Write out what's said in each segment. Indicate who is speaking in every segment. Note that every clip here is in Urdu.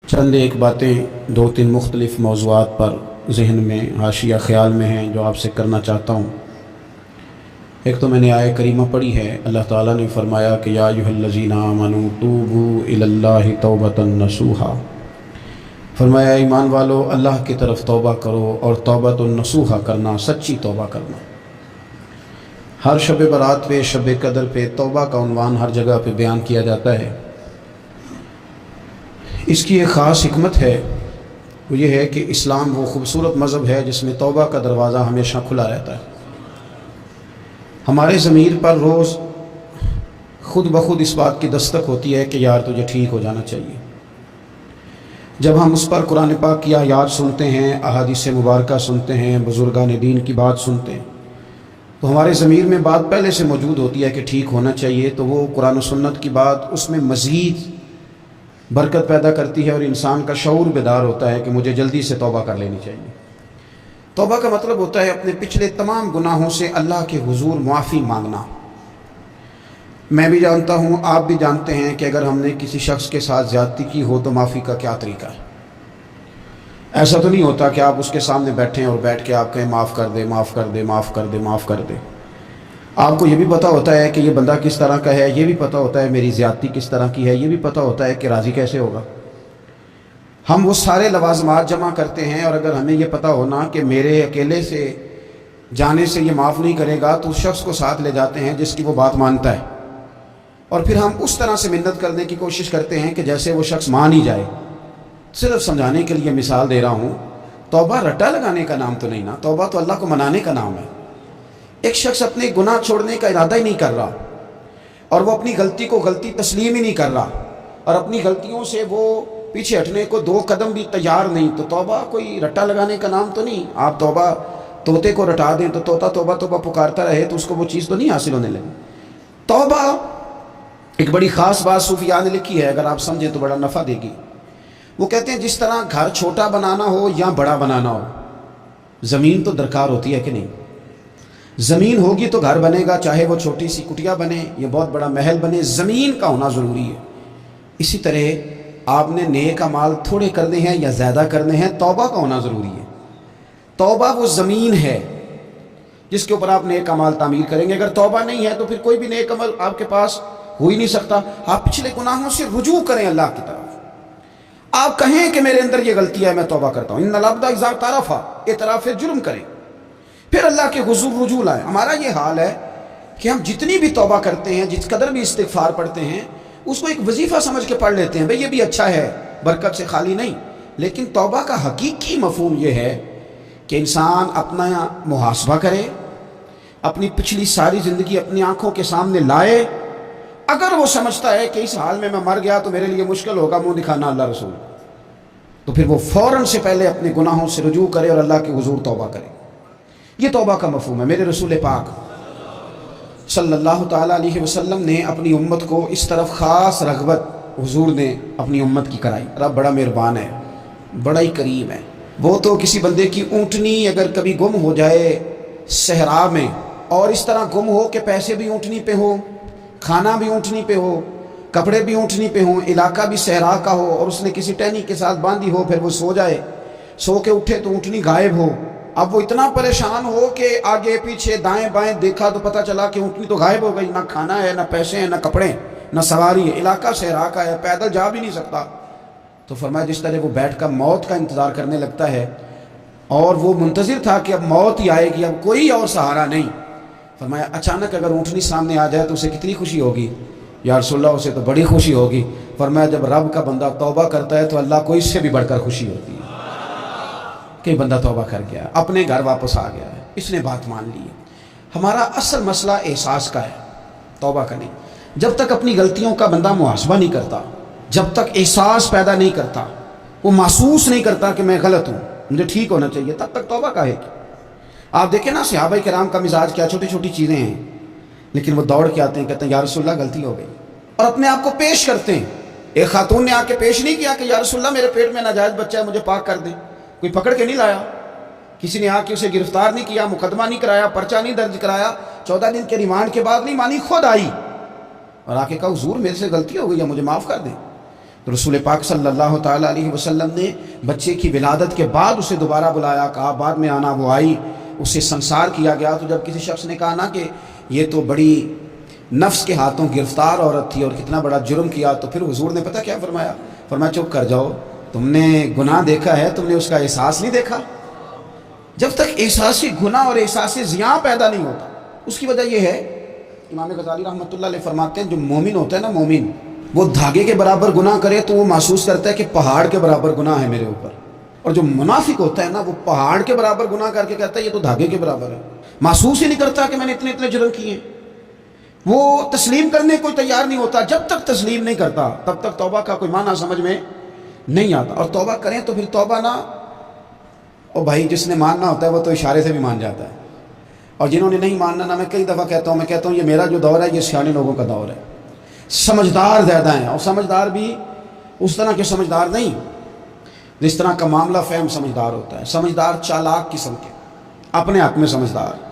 Speaker 1: چند ایک باتیں دو تین مختلف موضوعات پر ذہن میں حاشیہ خیال میں ہیں جو آپ سے کرنا چاہتا ہوں۔ ایک تو میں نے آیہ کریمہ پڑھی ہے، اللہ تعالیٰ نے فرمایا کہ یا ایھا الذین آمنوا توبوا الی اللہ توبۃ نصوحا، فرمایا ایمان والو اللہ کی طرف توبہ کرو، اور توبۃ نصوحا کرنا، سچی توبہ کرنا۔ ہر شب برات پہ، شب قدر پہ توبہ کا عنوان ہر جگہ پہ بیان کیا جاتا ہے۔ اس کی ایک خاص حکمت ہے، وہ یہ ہے کہ اسلام وہ خوبصورت مذہب ہے جس میں توبہ کا دروازہ ہمیشہ کھلا رہتا ہے۔ ہمارے ضمیر پر روز خود بخود اس بات کی دستک ہوتی ہے کہ یار تجھے ٹھیک ہو جانا چاہیے۔ جب ہم اس پر قرآن پاک کی آیات سنتے ہیں، احادیث مبارکہ سنتے ہیں، بزرگان دین کی بات سنتے ہیں، تو ہمارے ضمیر میں بات پہلے سے موجود ہوتی ہے کہ ٹھیک ہونا چاہیے، تو وہ قرآن و سنت کی بات اس میں مزید برکت پیدا کرتی ہے، اور انسان کا شعور بیدار ہوتا ہے کہ مجھے جلدی سے توبہ کر لینی چاہیے۔ توبہ کا مطلب ہوتا ہے اپنے پچھلے تمام گناہوں سے اللہ کے حضور معافی مانگنا۔ میں بھی جانتا ہوں، آپ بھی جانتے ہیں کہ اگر ہم نے کسی شخص کے ساتھ زیادتی کی ہو تو معافی کا کیا طریقہ ہے۔ ایسا تو نہیں ہوتا کہ آپ اس کے سامنے بیٹھیں اور بیٹھ کے آپ کہیں معاف کر دے، معاف کر دے، معاف کر دے، معاف کر دے۔ آپ کو یہ بھی پتہ ہوتا ہے کہ یہ بندہ کس طرح کا ہے، یہ بھی پتہ ہوتا ہے میری زیادتی کس طرح کی ہے، یہ بھی پتہ ہوتا ہے کہ راضی کیسے ہوگا۔ ہم وہ سارے لوازمات جمع کرتے ہیں، اور اگر ہمیں یہ پتہ ہونا کہ میرے اکیلے سے جانے سے یہ معاف نہیں کرے گا تو اس شخص کو ساتھ لے جاتے ہیں جس کی وہ بات مانتا ہے، اور پھر ہم اس طرح سے منت کرنے کی کوشش کرتے ہیں کہ جیسے وہ شخص مان ہی جائے۔ صرف سمجھانے کے لیے مثال دے رہا ہوں، توبہ رٹا لگانے کا نام تو نہیں نا، توبہ تو اللہ کو منانے کا نام ہے۔ ایک شخص اپنے گناہ چھوڑنے کا ارادہ ہی نہیں کر رہا، اور وہ اپنی غلطی کو غلطی تسلیم ہی نہیں کر رہا، اور اپنی غلطیوں سے وہ پیچھے ہٹنے کو دو قدم بھی تیار نہیں، تو توبہ کوئی رٹا لگانے کا نام تو نہیں۔ آپ توبہ طوطے کو رٹا دیں تو طوطا توبہ توبہ پکارتا رہے تو اس کو وہ چیز تو نہیں حاصل ہونے لگی۔ توبہ ایک بڑی خاص بات صوفیاء نے لکھی ہے، اگر آپ سمجھیں تو بڑا نفع دے گی۔ وہ کہتے ہیں جس طرح گھر چھوٹا بنانا ہو یا بڑا بنانا ہو، زمین تو درکار ہوتی ہے کہ نہیں؟ زمین ہوگی تو گھر بنے گا، چاہے وہ چھوٹی سی کٹیا بنے یا بہت بڑا محل بنے، زمین کا ہونا ضروری ہے۔ اسی طرح آپ نے نیک اعمال تھوڑے کرنے ہیں یا زیادہ کرنے ہیں، توبہ کا ہونا ضروری ہے۔ توبہ وہ زمین ہے جس کے اوپر آپ نیک اعمال تعمیر کریں گے۔ اگر توبہ نہیں ہے تو پھر کوئی بھی نیک عمل آپ کے پاس ہو ہی نہیں سکتا۔ آپ پچھلے گناہوں سے رجوع کریں اللہ کی طرف، آپ کہیں کہ میرے اندر یہ غلطی ہے، میں توبہ کرتا ہوں۔ ان العبد اذا اعترف، اعتراف جرم کریں، پھر اللہ کے حضور رجوع لائیں۔ ہمارا یہ حال ہے کہ ہم جتنی بھی توبہ کرتے ہیں، جس قدر بھی استغفار پڑھتے ہیں، اس کو ایک وظیفہ سمجھ کے پڑھ لیتے ہیں، بھئی یہ بھی اچھا ہے، برکت سے خالی نہیں۔ لیکن توبہ کا حقیقی مفہوم یہ ہے کہ انسان اپنا محاسبہ کرے، اپنی پچھلی ساری زندگی اپنی آنکھوں کے سامنے لائے۔ اگر وہ سمجھتا ہے کہ اس حال میں مر گیا تو میرے لیے مشکل ہوگا منہ دکھانا اللہ رسول، تو پھر وہ فوراً سے پہلے اپنے گناہوں سے رجوع کرے اور اللہ کے حضور توبہ کرے۔ یہ توبہ کا مفہوم ہے۔ میرے رسول پاک صلی اللہ تعالیٰ علیہ وسلم نے اپنی امت کو اس طرف خاص رغبت حضور نے اپنی امت کی کرائی۔ رب بڑا مہربان ہے، بڑا ہی کریم ہے۔ وہ تو کسی بندے کی اونٹنی اگر کبھی گم ہو جائے صحرا میں، اور اس طرح گم ہو کہ پیسے بھی اونٹنی پہ ہو، کھانا بھی اونٹنی پہ ہو، کپڑے بھی اونٹنی پہ ہوں، علاقہ بھی صحرا کا ہو، اور اس نے کسی ٹہنی کے ساتھ باندھی ہو، پھر وہ سو جائے، سو کے اٹھے تو اونٹنی غائب ہو۔ اب وہ اتنا پریشان ہو کہ آگے پیچھے دائیں بائیں دیکھا تو پتہ چلا کہ اونٹنی تو غائب ہو گئی، نہ کھانا ہے، نہ پیسے ہیں، نہ کپڑے، نہ سواری ہے، علاقہ صحرا کا ہے، پیدل جا بھی نہیں سکتا۔ تو فرمایا جس طرح وہ بیٹھ کر موت کا انتظار کرنے لگتا ہے، اور وہ منتظر تھا کہ اب موت ہی آئے گی، اب کوئی اور سہارا نہیں، فرمایا اچانک اگر اونٹنی سامنے آ جائے تو اسے کتنی خوشی ہوگی؟ یا رسول اللہ اسے تو بڑی خوشی ہوگی۔ فرمایا جب رب کا بندہ توبہ کرتا ہے تو اللہ کو اس سے بھی بڑھ کر خوشی ہوتی ہے کہ بندہ توبہ کر گیا، اپنے گھر واپس آ گیا ہے، اس نے بات مان لی ہے۔ ہمارا اصل مسئلہ احساس کا ہے، توبہ کا نہیں۔ جب تک اپنی غلطیوں کا بندہ محاسبہ نہیں کرتا، جب تک احساس پیدا نہیں کرتا، وہ محسوس نہیں کرتا کہ میں غلط ہوں، مجھے ٹھیک ہونا چاہیے، تب تک توبہ کا ہے کہ آپ دیکھیں نا صحابہ کرام کا مزاج کیا، چھوٹی چھوٹی چیزیں ہیں لیکن وہ دوڑ کے آتے ہیں، کہتے ہیں یا رسول اللہ غلطی ہو گئی، اور اپنے آپ کو پیش کرتے ہیں۔ ایک خاتون نے آ کے پیش نہیں کیا کہ یا رسول اللہ میرے پیٹ میں ناجائز بچہ ہے، مجھے پاک کر دیں، کوئی پکڑ کے نہیں لایا، کسی نے آ کے اسے گرفتار نہیں کیا، مقدمہ نہیں کرایا، پرچہ نہیں درج کرایا، 14 دن کے ریمانڈ کے بعد نہیں مانی، خود آئی اور آ کے کہا حضور میرے سے غلطی ہو گئی ہے، مجھے معاف کر دیں۔ تو رسول پاک صلی اللہ تعالیٰ علیہ وسلم نے بچے کی ولادت کے بعد اسے دوبارہ بلایا، کہا بعد میں آنا، وہ آئی، اسے سنسار کیا گیا۔ تو جب کسی شخص نے کہا نا کہ یہ تو بڑی نفس کے ہاتھوں گرفتار عورت تھی اور کتنا بڑا جرم کیا، تو پھر حضور نے پتہ کیا فرمایا؟ فرمایا چپ کر جاؤ، تم نے گناہ دیکھا ہے، تم نے اس کا احساس نہیں دیکھا۔ جب تک احساس گناہ اور احساس زیاں پیدا نہیں ہوتا، اس کی وجہ یہ ہے، امام غزالی رحمۃ اللہ علیہ فرماتے ہیں جو مومن ہوتا ہے نا، مومن وہ دھاگے کے برابر گناہ کرے تو وہ محسوس کرتا ہے کہ پہاڑ کے برابر گناہ ہے میرے اوپر، اور جو منافق ہوتا ہے نا وہ پہاڑ کے برابر گناہ کر کے کہتا ہے یہ تو دھاگے کے برابر ہے، محسوس ہی نہیں کرتا کہ میں نے اتنے جرم کیے ہیں۔ وہ تسلیم کرنے کو تیار نہیں ہوتا، جب تک تسلیم نہیں کرتا تب تک توبہ کا کوئی معنی سمجھ میں نہیں آتا۔ اور توبہ کریں تو پھر توبہ نہ، اور بھائی جس نے ماننا ہوتا ہے وہ تو اشارے سے بھی مان جاتا ہے، اور جنہوں نے نہیں ماننا نا، میں کئی دفعہ کہتا ہوں یہ میرا جو دور ہے یہ سیانے لوگوں کا دور ہے، سمجھدار زیادہ ہیں، اور سمجھدار بھی اس طرح کے سمجھدار نہیں جس طرح کا معاملہ فہم سمجھدار ہوتا ہے۔ سمجھدار چالاک قسم کے، اپنے حق میں سمجھدار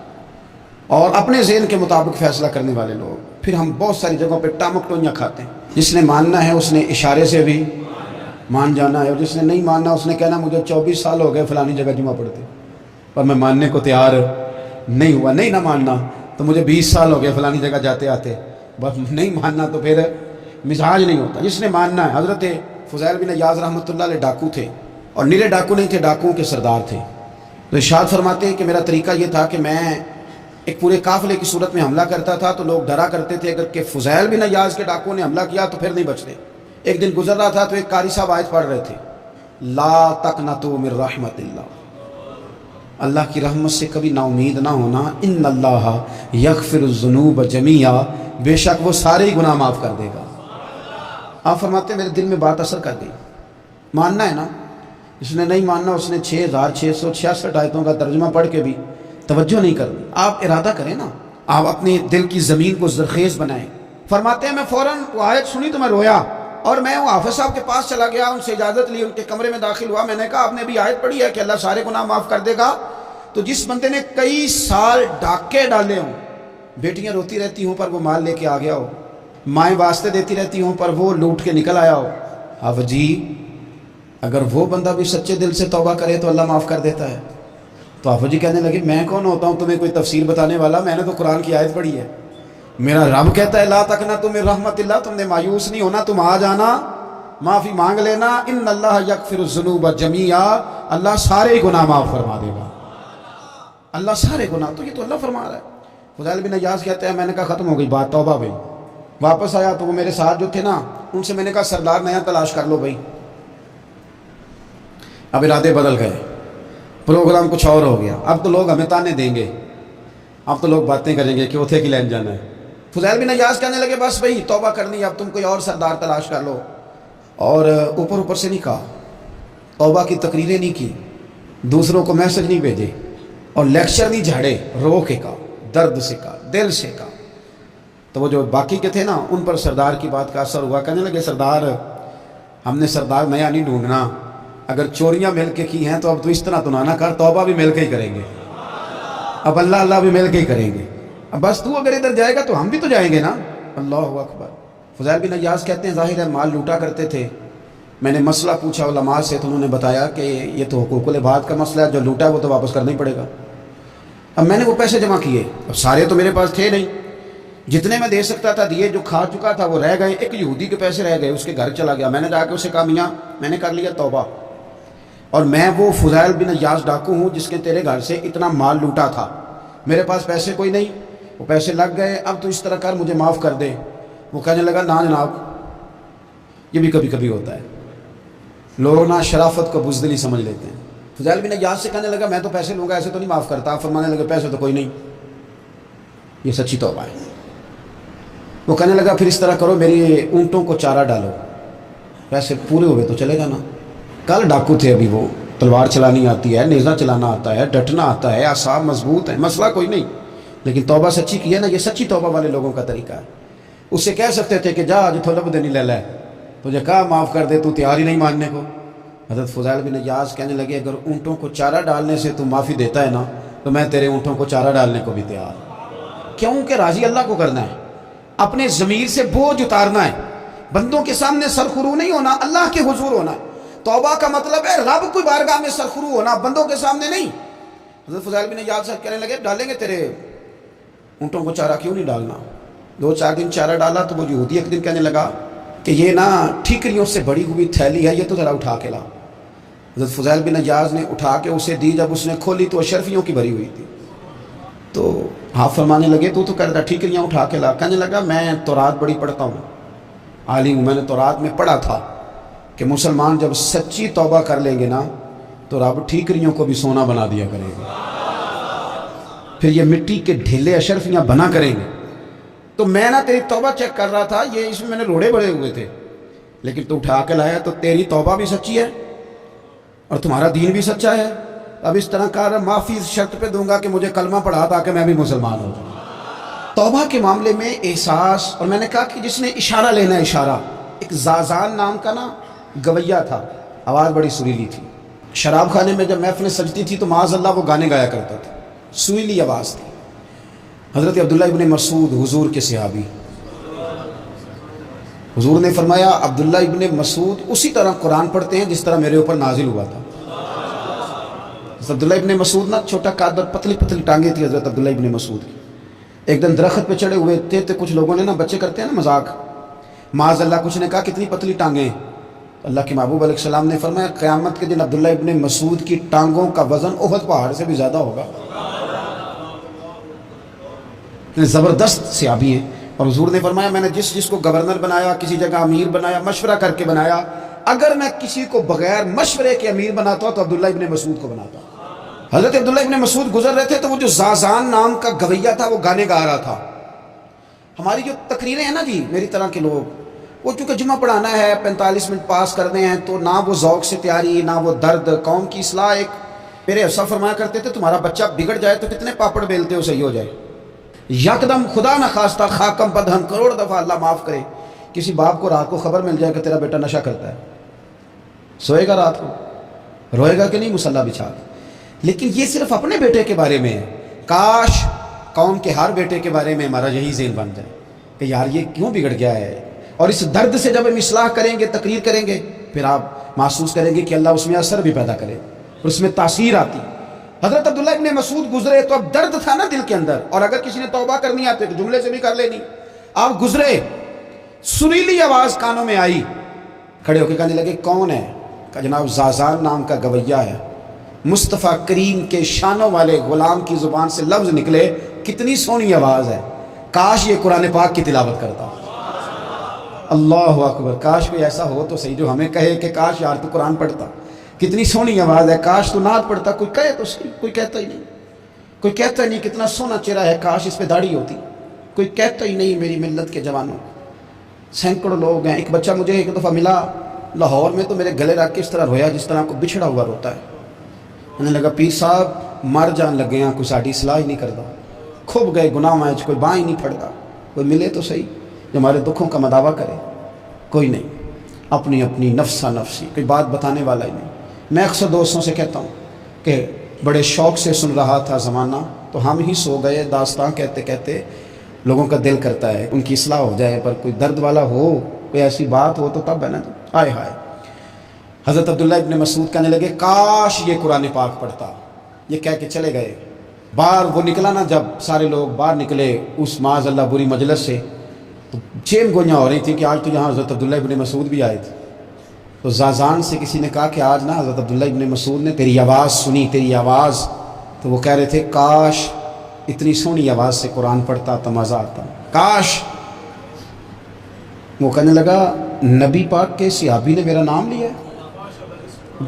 Speaker 1: اور اپنے ذہن کے مطابق فیصلہ کرنے والے لوگ۔ پھر ہم بہت ساری جگہوں پہ ٹامک ٹوئیاں کھاتے ہیں۔ جس نے ماننا ہے اس نے اشارے سے بھی مان جانا ہے، اور جس نے نہیں ماننا اس نے کہنا مجھے 24 سال ہو گئے فلانی جگہ جمعہ پڑھتے پر میں ماننے کو تیار نہیں ہوا، نہیں نہ ماننا تو مجھے 20 سال ہو گئے فلانی جگہ جاتے آتے، بس نہیں ماننا تو پھر مزاج نہیں ہوتا۔ جس نے ماننا ہے، حضرت فضیل بن عیاض رحمۃ اللہ علیہ ڈاکو تھے، اور نیرے ڈاکو نہیں تھے، ڈاکوؤں کے سردار تھے۔ تو ارشاد فرماتے ہیں کہ میرا طریقہ یہ تھا کہ میں ایک پورے قافلے کی صورت میں حملہ کرتا تھا تو لوگ ڈرا کرتے تھے اگر کہ فضیل بن عیاض کے ڈاکوؤں نے حملہ کیا تو پھر نہیں بچتے۔ ایک دن گزر رہا تھا تو ایک قاری صاحب آیت پڑھ رہے تھے، لا تقنطوا من رحمت اللہ، اللہ کی رحمت سے کبھی نا امید نہ ہونا، ان اللہ یغفر الذنوب جمیعا، بے شک وہ سارے ہی گناہ معاف کر دے گا۔ آپ فرماتے ہیں میرے دل میں بات اثر کر گئی، ماننا ہے نا۔ جس نے نہیں ماننا اس نے 6666 آیتوں کا ترجمہ پڑھ کے بھی توجہ نہیں کرنی۔ آپ ارادہ کریں نا، آپ اپنے دل کی زمین کو زرخیز بنائیں۔ فرماتے ہیں میں فوراً وہ آیت سنی تو میں رویا، اور میں وہ حافظ صاحب کے پاس چلا گیا، ان سے اجازت لی، ان کے کمرے میں داخل ہوا۔ میں نے کہا آپ نے بھی آیت پڑھی ہے کہ اللہ سارے گناہ معاف کر دے گا؟ تو جس بندے نے کئی سال ڈاکے ڈالے ہوں، بیٹیاں روتی رہتی ہوں پر وہ مال لے کے آ گیا ہو، مائیں واسطے دیتی رہتی ہوں پر وہ لوٹ کے نکل آیا ہو، اب جی اگر وہ بندہ بھی سچے دل سے توبہ کرے تو اللہ معاف کر دیتا ہے۔ تو آفو جی کہنے لگے میں کون ہوتا ہوں تمہیں کوئی تفسیر بتانے والا، میں نے تو قرآن کی آیت پڑھی ہے، میرا رب کہتا ہے لا تقنطوا من رحمت اللہ، تم نے مایوس نہیں ہونا، تم آ جانا، معافی مانگ لینا، ان اللہ یغفر الذنوب جمیعا، اللہ سارے گناہ معاف فرما دے گا، اللہ سارے گناہ۔ تو یہ تو اللہ فرما رہا ہے۔ فضیل بن عیاض کہتے ہیں میں نے کہا ختم ہو گئی بات، توبہ بھائی۔ واپس آیا تو وہ میرے ساتھ جو تھے نا ان سے میں نے کہا سردار نیا تلاش کر لو بھائی۔ اب ارادے بدل گئے، پروگرام کچھ اور ہو گیا، اب تو لوگ ہمیں تانے دیں گے، اب تو لوگ باتیں کریں گے کہ اوتھے کی لین جانا ہے۔ فضیل بن عیاض کہنے لگے بس بھائی توبہ کرنی، اب تم کوئی اور سردار تلاش کر لو۔ اور اوپر سے نہیں کہا، توبہ کی تقریریں نہیں کی، دوسروں کو میسج نہیں بھیجے، اور لیکچر نہیں جھاڑے، رو کے کہا، درد سے کہا، دل سے کہا۔ تو وہ جو باقی کے تھے نا ان پر سردار کی بات کا اثر ہوا، کہنے لگے سردار ہم نے سردار نیا نہیں ڈھونڈنا، اگر چوریاں مل کے کی ہیں تو اب تو اس طرح تو نہ کر، توبہ بھی مل کے ہی کریں گے، اب اللہ اللہ بھی مل کے ہی کریں گے، اب بس تو اگر ادھر جائے گا تو ہم بھی تو جائیں گے نا۔ اللہ اکبر۔ فضیل بن عیاض کہتے ہیں ظاہر ہے مال لوٹا کرتے تھے، میں نے مسئلہ پوچھا علماء سے تو انہوں نے بتایا کہ یہ تو حقوق العباد کا مسئلہ ہے، جو لوٹا ہے وہ تو واپس کرنا ہی پڑے گا۔ اب میں نے وہ پیسے جمع کیے، اب سارے تو میرے پاس تھے نہیں، جتنے میں دے سکتا تھا دیے، جو کھا چکا تھا وہ رہ گئے، ایک یہودی کے پیسے رہ گئے، اس کے گھر چلا گیا، میں نے جا کے اسے کہا میاں میں نے کر لیا توبہ، اور میں وہ فضیل بن عیاض ڈاکو ہوں جس کے تیرے گھر سے اتنا مال لوٹا تھا، میرے پاس پیسے کوئی نہیں، وہ پیسے لگ گئے، اب تو اس طرح کر مجھے معاف کر دے۔ وہ کہنے لگا نا جناب، یہ بھی کبھی کبھی ہوتا ہے، لوگ نا شرافت کو بزدلی سمجھ لیتے ہیں۔ فضیل بن عیاض سے کہنے لگا میں تو پیسے لوں گا، ایسے تو نہیں معاف کرتا۔ فرمانے لگے پیسے تو کوئی نہیں، یہ سچی توبہ ہے۔ وہ کہنے لگا پھر اس طرح کرو میری اونٹوں کو چارہ ڈالو، پیسے پورے ہوئے تو چلے گا نا۔ کل ڈاکو تھے، ابھی وہ تلوار چلانی آتی ہے، نیزہ چلانا آتا ہے، ڈٹنا آتا ہے، اعصاب مضبوط ہیں، مسئلہ کوئی نہیں، لیکن توبہ سچی کی ہے نا، یہ سچی توبہ والے لوگوں کا طریقہ ہے۔ اس سے کہہ سکتے تھے کہ جا جتھوں لب دینی لے لے، تجھے کہا معاف کر دے، تو تیار ہی نہیں ماننے کو۔ حضرت فضیل بن عیاض کہنے لگے اگر اونٹوں کو چارہ ڈالنے سے تو معافی دیتا ہے نا تو میں تیرے اونٹوں کو چارہ ڈالنے کو بھی تیار ہوں، کیوں کہ راضی اللہ کو کرنا ہے، اپنے ضمیر سے بوجھ اتارنا ہے۔ بندوں کے سامنے سرخرو نہیں ہونا، اللہ کے حضور ہونا ہے۔ توبہ کا مطلب ہے رب کی بارگاہ میں سرخرو ہونا، بندوں کے سامنے نہیں۔ حضرت فضیل بن ایاض صاحب کہنے لگے ڈالیں گے تیرے اونٹوں کو چارہ، کیوں نہیں ڈالنا؟ 2-4 دن چارہ ڈالا تو وہ یہودی ایک دن کہنے لگا کہ یہ نا ٹھیکریوں سے بڑی ہوئی تھیلی ہے، یہ تو ذرا اٹھا کے لا۔ حضرت فضیل بن ایاض نے اٹھا کے اسے دی، جب اس نے کھولی تو اشرفیوں کی بھری ہوئی تھی۔ تو آپ فرمانے لگے تو کہہ رہا ٹھیکریاں اٹھا کے لا۔ کہنے لگا میں تورات بڑی پڑھتا ہوں، عالم ہوں، میں نے تورات میں پڑھا تھا کہ مسلمان جب سچی توبہ کر لیں گے نا تو رب ٹھیکریوں کو بھی سونا بنا دیا کرے گا، پھر یہ مٹی کے ڈھیلے اشرفیاں بنا کریں گے۔ تو میں نا تیری توبہ چیک کر رہا تھا، یہ اس میں میں نے روڑے بڑے ہوئے تھے، لیکن تو اٹھا کے لایا تو تیری توبہ بھی سچی ہے اور تمہارا دین بھی سچا ہے۔ اب اس طرح کا معافی شرط پہ دوں گا کہ مجھے کلمہ پڑھا تاکہ میں بھی مسلمان ہو جاؤں۔ توبہ کے معاملے میں احساس، اور میں نے کہا کہ جس نے اشارہ لینا ہے اشارہ، ایک زازان نام کا نا گویا تھا، آواز بڑی سریلی تھی، شراب خانے میں جب محفلیں سجتی تھی تو معاذ اللہ وہ گانے گایا کرتا تھا، سریلی آواز تھی۔ حضرت عبداللہ ابن مسعود حضور کے صحابی، حضور نے فرمایا عبداللہ ابن مسعود اسی طرح قرآن پڑھتے ہیں جس طرح میرے اوپر نازل ہوا تھا۔ حضرت عبداللہ ابن مسعود نا چھوٹا قد اور پتلی پتلی ٹانگیں تھی حضرت عبداللہ ابن مسعود کی۔ ایک دن درخت پہ چڑھے ہوئے تھے تو کچھ لوگوں نے نا، بچے کرتے ہیں نا مذاق، معاذ اللہ کچھ نے کہا کتنی پتلی ٹانگیں۔ اللہ کے محبوب علیہ السلام نے فرمایا قیامت کے دن عبداللہ ابن مسعود کی ٹانگوں کا وزن احد پہاڑ سے بھی زیادہ ہوگا۔ زبردست صحابی ہیں، اور حضور نے فرمایا میں نے جس کو گورنر بنایا، کسی جگہ امیر بنایا، مشورہ کر کے بنایا، اگر میں کسی کو بغیر مشورے کے امیر بناتا تو عبداللہ ابن مسعود کو بناتا۔ حضرت عبداللہ ابن مسعود گزر رہے تھے تو وہ جو زازان نام کا گویا تھا وہ گانے گا رہا تھا۔ ہماری جو تقریریں ہیں نا جی، میری طرح کے لوگ، وہ چونکہ جمعہ پڑھانا ہے، 45 منٹ پاس کرنے ہیں، تو نہ وہ ذوق سے تیاری، نہ وہ درد، قوم کی اصلاح۔ ایک میرے حصہ فرمایا کرتے تھے تمہارا بچہ بگڑ جائے تو کتنے پاپڑ بیلتے ہو صحیح ہو جائے؟ یکدم خدا نہ خواستہ خاکم بدہن کروڑ دفعہ اللہ معاف کرے، کسی باپ کو رات کو خبر مل جائے کہ تیرا بیٹا نشہ کرتا ہے، سوئے گا رات کو، روئے گا کہ نہیں مصلی بچھا کے؟ لیکن یہ صرف اپنے بیٹے کے بارے میں ہے، کاش قوم کے ہر بیٹے کے بارے میں ہمارا یہی ذہن بن جائے کہ یار یہ کیوں بگڑ گیا ہے۔ اور اس درد سے جب ہم اصلاح کریں گے، تقریر کریں گے، پھر آپ محسوس کریں گے کہ اللہ اس میں اثر بھی پیدا کرے اور اس میں تاثیر آتی۔ حضرت عبداللہ ابن مسعود گزرے تو اب درد تھا نا دل کے اندر، اور اگر کسی نے توبہ کرنی آتی تو جملے سے بھی کر لینی۔ آپ گزرے، سریلی آواز کانوں میں آئی، کھڑے ہو کے کہنے لگے کون ہے؟ کہ جناب زازان نام کا گویا ہے، مصطفیٰ کریم کے شانوں والے غلام کی زبان سے لفظ نکلے، کتنی سونی آواز ہے، کاش یہ قرآن پاک کی تلاوت کرتا۔ اللہ اکبر، کاش کوئی ایسا ہو تو صحیح جو ہمیں کہے کہ کاش یار تو قرآن پڑھتا، کتنی سونی آواز ہے، کاش تو نعت پڑھتا۔ کوئی کہے تو صحیح، کوئی کہتا ہی نہیں، کوئی کہتا ہی نہیں کتنا سونا چہرہ ہے، کاش اس پہ داڑھی ہوتی، کوئی کہتا ہی نہیں میری ملت کے جوانوں۔ سینکڑوں لوگ ہیں، ایک بچہ مجھے ایک دفعہ ملا لاہور میں تو میرے گلے رکھ کے اس طرح رویا جس طرح کو بچھڑا ہوا روتا ہے۔ میں نے لگا پیر صاحب مر جان لگے ہیں، کوئی ساڑی اصلاح ہی نہیں کرتا، کھب گئے گناہ میں، کوئی باں ہی نہیں پھڑتا، کوئی ملے تو صحیح جو ہمارے دکھوں کا مداوع کرے، کوئی نہیں، اپنی اپنی نفسا نفسی، کوئی بات بتانے والا ہی نہیں۔ میں اکثر دوستوں سے کہتا ہوں کہ بڑے شوق سے سن رہا تھا زمانہ تو ہم ہی سو گئے، داستان کہتے کہتے لوگوں کا دل کرتا ہے ان کی اصلاح ہو جائے، پر کوئی درد والا ہو، کوئی ایسی بات ہو تو تب ہے نا، ہائے ہائے۔ حضرت عبداللہ ابن مسعود کہنے لگے کاش یہ قرآن پاک پڑھتا، یہ کہہ کے چلے گئے۔ باہر وہ نکلا نا، جب سارے لوگ باہر نکلے اس معاذ اللہ بری مجلس سے، تو چین گوئیاں ہو رہی تھی کہ آج تو یہاں حضرت عبداللہ ابن مسعود بھی آئے تھے۔ تو زازان سے کسی نے کہا کہ آج نا حضرت عبداللہ ابن مسعود نے تیری آواز سنی، تیری آواز، تو وہ کہہ رہے تھے کاش اتنی سونی آواز سے قرآن پڑھتا تو مزہ آتا، کاش۔ وہ کہنے لگا نبی پاک کے صحابی نے میرا نام لیا ہے،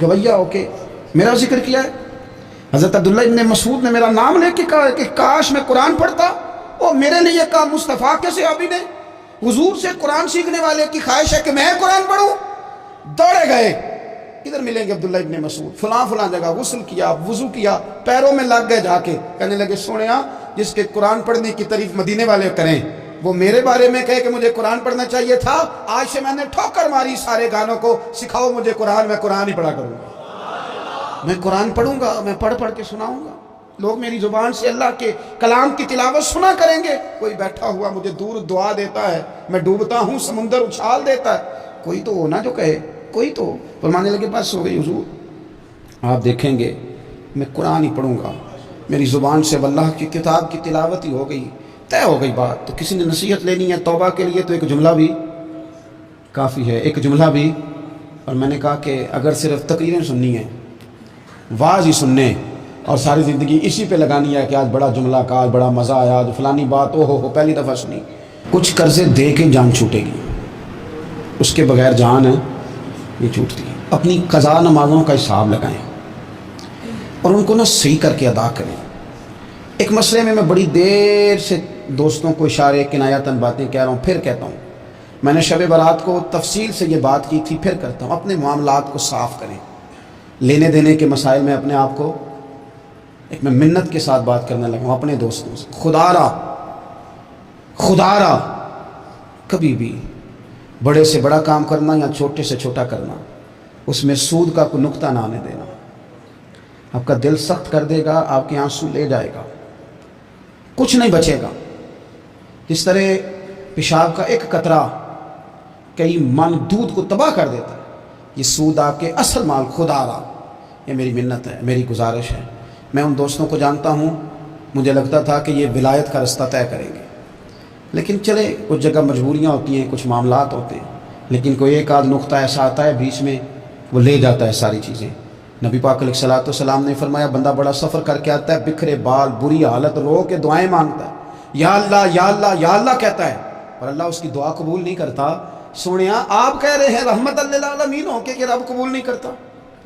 Speaker 1: گویا ہو کے میرا ذکر کیا ہے، حضرت عبداللہ ابن مسعود نے میرا نام لے کے کہا کہ کاش میں قرآن پڑھتا، اور میرے لیے کہا مصطفیٰ کے صحابی نے، حضور سے قرآن سیکھنے والے کی خواہش ہے کہ میں قرآن پڑھوں۔ دوڑے گئے، کدھر ملیں گے عبداللہ ابن مسعود؟ فلاں فلاں جگہ غسل کیا، وضو کیا، پیروں میں لگ گئے جا کے، کہنے لگے سنیا جس کے قرآن پڑھنے کی تعریف مدینے والے کریں وہ میرے بارے میں کہے کہ مجھے قرآن پڑھنا چاہیے تھا، آج سے میں نے ٹھوکر ماری سارے گانوں کو، سکھاؤ مجھے قرآن، میں قرآن ہی پڑھا کروں گا، میں قرآن پڑھوں گا، میں پڑھ پڑھ کے سناؤں گا۔ لوگ میری زبان سے اللہ کے کلام کی تلاوت سنا کریں گے، کوئی بیٹھا ہوا مجھے دور دعا دیتا ہے، میں ڈوبتا ہوں سمندر اچھال دیتا ہے، کوئی تو ہونا جو کہے، کوئی تو فرمانے لگے بس ہو گئی حضور، آپ دیکھیں گے میں قرآن ہی پڑھوں گا، میری زبان سے اللہ کی کتاب کی تلاوت ہی ہو گئی، طے ہو گئی بات۔ تو کسی نے نصیحت لینی ہے توبہ کے لیے تو ایک جملہ بھی کافی ہے، ایک جملہ بھی۔ اور میں نے کہا کہ اگر صرف تقریریں سننی ہیں، واعظ ہی سننے اور ساری زندگی اسی پہ لگانی ہے کہ آج بڑا جملہ کا، آج بڑا مزہ آیا، آج فلانی بات او ہو پہلی دفعہ سنی، کچھ قرضے دے کے جان چھوٹے گی، اس کے بغیر جان نہیں چھوٹتی۔ اپنی قضا نمازوں کا حساب لگائیں اور ان کو نہ صحیح کر کے ادا کریں۔ ایک مسئلے میں بڑی دیر سے دوستوں کو اشارے کنایتاً باتیں کہہ رہا ہوں، پھر کہتا ہوں، میں نے شب برات کو تفصیل سے یہ بات کی تھی، پھر کرتا ہوں، اپنے معاملات کو صاف کریں۔ لینے دینے کے مسائل میں اپنے آپ کو ایک میں منت کے ساتھ بات کرنے لگا ہوں اپنے دوستوں سے، خدا را کبھی بھی بڑے سے بڑا کام کرنا یا چھوٹے سے چھوٹا کرنا، اس میں سود کا کوئی نقطہ نہ آنے دینا، آپ کا دل سخت کر دے گا، آپ کے آنسو لے جائے گا، کچھ نہیں بچے گا۔ جس طرح پیشاب کا ایک قطرہ کئی من دودھ کو تباہ کر دیتا ہے، یہ سود آپ کے اصل مال خدا را، یہ میری منت ہے، میری گزارش ہے۔ میں ان دوستوں کو جانتا ہوں، مجھے لگتا تھا کہ یہ ولایت کا رستہ طے کریں گے، لیکن چلے کچھ جگہ مجبوریاں ہوتی ہیں، کچھ معاملات ہوتے ہیں، لیکن کوئی ایک آدھ نقطہ ایسا آتا ہے بیچ میں، وہ لے جاتا ہے ساری چیزیں۔ نبی پاک علیہ الصلوۃ والسلام نے فرمایا بندہ بڑا سفر کر کے آتا ہے، بکھرے بال، بری حالت، رو کے دعائیں مانگتا ہے، یا اللہ یا اللہ یا اللہ کہتا ہے، اور اللہ اس کی دعا قبول نہیں کرتا۔ سنیا آپ کہہ رہے ہیں رحمت للعالمین ہو کہ رب قبول نہیں کرتا؟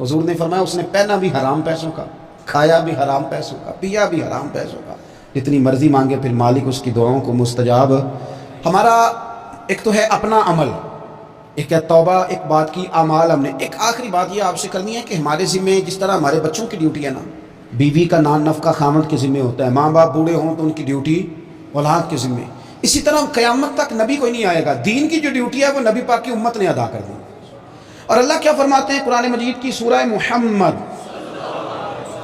Speaker 1: حضور نے فرمایا اس نے پہنا بھی حرام پیسوں کا، کھایا بھی حرام پیسوں کا، پیا بھی حرام پیسوں کا، جتنی مرضی مانگے پھر مالک اس کی دعاؤں کو مستجاب۔ ہمارا ایک تو ہے اپنا عمل، ایک ہے توبہ، ایک بات کی اعمال ہم نے۔ ایک آخری بات یہ آپ سے کرنی ہے کہ ہمارے ذمے جس طرح ہمارے بچوں کی ڈیوٹی ہے نا، بیوی کا نان نفقہ خامد کے ذمے ہوتا ہے، ماں باپ بوڑھے ہوں تو ان کی ڈیوٹی اولاد کے ذمے، اسی طرح قیامت تک نبی کوئی نہیں آئے گا، دین کی جو ڈیوٹی ہے وہ نبی پاک کی امت نے ادا کر دی۔ اور اللہ کیا فرماتے ہیں قرآن مجید کی سورہ محمد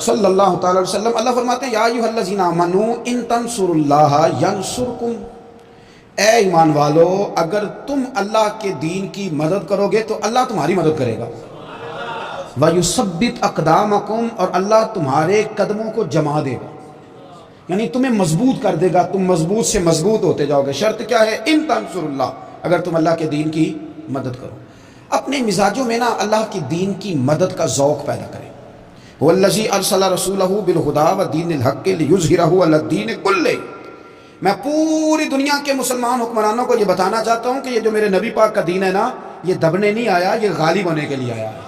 Speaker 1: صلی اللہ تعالی علیہ وسلم، اللہ فرماتے ہیں یا ایھا الذین آمنوا ان تنصروا اللہ ینصرکم، اے ایمان والو اگر تم اللہ کے دین کی مدد کرو گے تو اللہ تمہاری مدد کرے گا، وَيُثَبِّتْ أَقْدَامَكُمْ، اور اللہ تمہارے قدموں کو جما دے گا، یعنی تمہیں مضبوط کر دے گا، تم مضبوط سے مضبوط ہوتے جاؤ گے۔ شرط کیا ہے؟ ان تنصر اللہ، اگر تم اللہ کے دین کی مدد کرو۔ اپنے مزاجوں میں نا اللہ کی دین کی مدد کا ذوق پیدا کریں۔ هُوَ الَّذِي أَرْسَلَ رَسُولَهُ بِالْهُدَىٰ وَدِينِ الْحَقِّ لِيُظْهِرَهُ عَلَى الدِّينِ كُلِّهِ، میں پوری دنیا کے مسلمان حکمرانوں کو یہ بتانا چاہتا ہوں کہ یہ جو میرے نبی پاک کا دین ہے نا، یہ دبنے نہیں آیا، یہ غالب ہونے کے لیے آیا ہے۔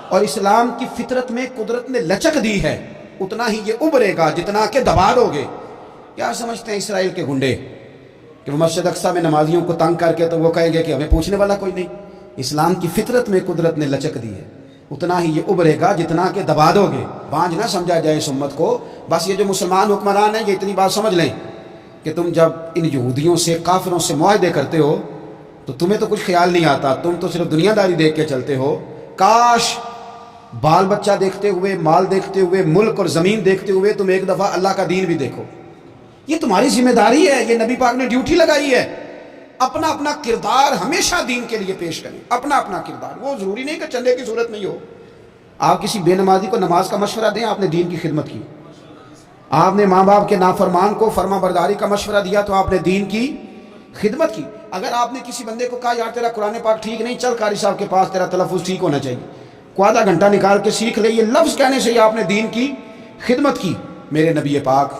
Speaker 1: اور اسلام کی فطرت میں قدرت نے لچک دی ہے، اتنا ہی یہ ابھرے گا جتنا کہ دبا دو گے۔ کیا سمجھتے ہیں اسرائیل کے گنڈے کہ وہ مسجد اقصیٰ میں نمازیوں کو تنگ کر کے تو وہ کہیں گے کہ ہمیں پوچھنے والا کوئی نہیں؟ اسلام کی فطرت میں قدرت نے لچک دی ہے، اتنا ہی یہ ابھرے گا جتنا کہ دبا دو گے۔ بانجھ نہ سمجھا جائے اس امت کو، بس یہ جو مسلمان حکمران ہیں یہ اتنی بات سمجھ لیں کہ تم جب ان یہودیوں سے کافروں سے معاہدے کرتے ہو تو تمہیں تو کچھ خیال نہیں آتا، تم تو صرف دنیا داری دیکھ کے چلتے ہو۔ کاش بال بچہ دیکھتے ہوئے، مال دیکھتے ہوئے، ملک اور زمین دیکھتے ہوئے تم ایک دفعہ اللہ کا دین بھی دیکھو۔ یہ تمہاری ذمہ داری ہے، یہ نبی پاک نے ڈیوٹی لگائی ہے۔ اپنا اپنا کردار ہمیشہ دین کے لیے پیش کریں، اپنا اپنا کردار، وہ ضروری نہیں کہ چندے کی صورت میں ہی ہو۔ آپ کسی بے نمازی کو نماز کا مشورہ دیں، آپ نے دین کی خدمت کی۔ آپ نے ماں باپ کے نافرمان کو فرما برداری کا مشورہ دیا تو آپ نے دین کی خدمت کی۔ اگر آپ نے کسی بندے کو کہا یار تیرا قرآن پاک ٹھیک نہیں، چل قاری صاحب کے پاس، تیرا تلفظ ٹھیک ہونا چاہیے، کو آدھا گھنٹہ نکال کے سیکھ لے، یہ لفظ کہنے سے ہی آپ نے دین کی خدمت کی۔ میرے نبی پاک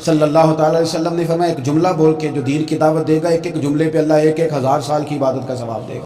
Speaker 1: صلی اللہ تعالی علیہ وسلم نے فرمایا ایک جملہ بول کے جو دین کی دعوت دے گا، ایک ایک جملے پہ اللہ 1,000 سال کی عبادت کا ثواب دے گا۔